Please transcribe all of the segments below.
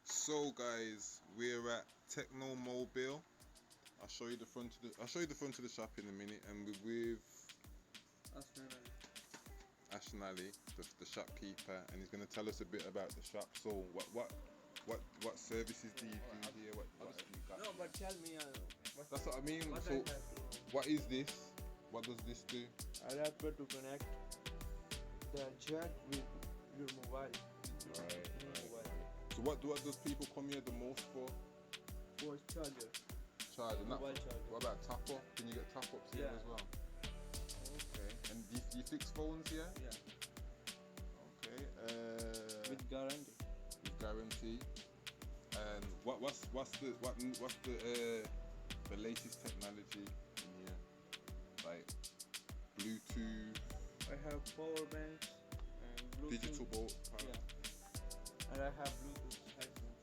So guys, we're at Techno Mobile. I'll show you the front of the shop in a minute, and we're with Ashnali, the shopkeeper, and he's going to tell us a bit about the shop. So what services do you do here? What have you got? No, but tell me. That's what I mean. So what is this? What does this do? Adapter to connect the jack with your mobile. Right. So what does people come here the most for? For charger. Charger. Mobile charger. What about top up? Can you get top ups here as well? Okay. And do you fix phones here? Yeah. Okay. With guarantee. With guarantee. And what's the latest technology in here? Like Bluetooth. I have power banks and Bluetooth. Digital power. Yeah. And I have Bluetooth headphones.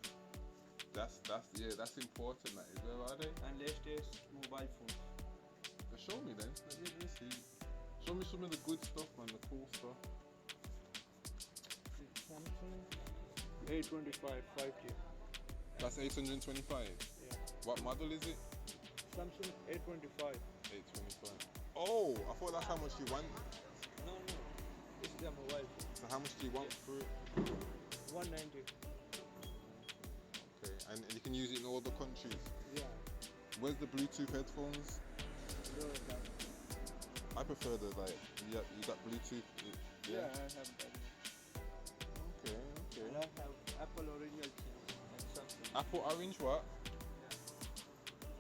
That's important. That is. Where are they? And latest mobile phones. Show me then. Let me see. Show me some of the good stuff, man. The cool stuff. Samsung 825 5G. That's 825. Yeah. What model is it? Samsung 825. 825. Oh, I thought that's how much you want. No. It's the mobile phone. So how much do you want for it? 190. Okay, and you can use it in all the countries. Yeah. Where's the Bluetooth headphones? I prefer the you got Bluetooth. Yeah, I have that. Okay. And I have Apple original and Samsung. Apple Orange what? Yeah.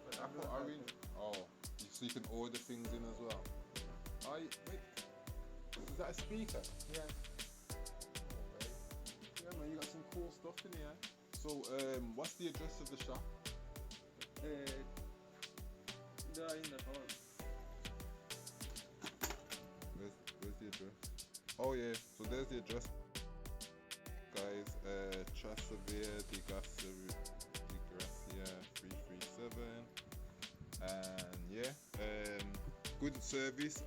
But Apple Orange. Oh, so you can order things in as well. Wait. Is that a speaker? Yeah. Okay. Yeah, man, you got some cool stuff in here. So, what's the address of the shop? They are in the hall. Where's the address? Oh yeah, so there's the address. Guys, Trasavia di Grassia 337. And yeah, good service.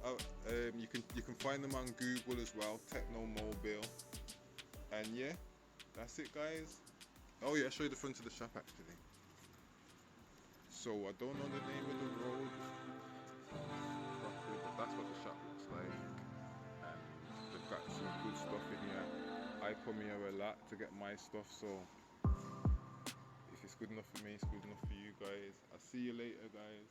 You can find them on Google as well, Techno Mobile. And yeah, that's it guys. Oh yeah, I'll show you the front of the shop actually. So I don't know the name of the road properly, but that's what the shop looks like. And they've got some good stuff in here. I come here a lot to get my stuff, so if it's good enough for me, it's good enough for you guys. I'll see you later guys.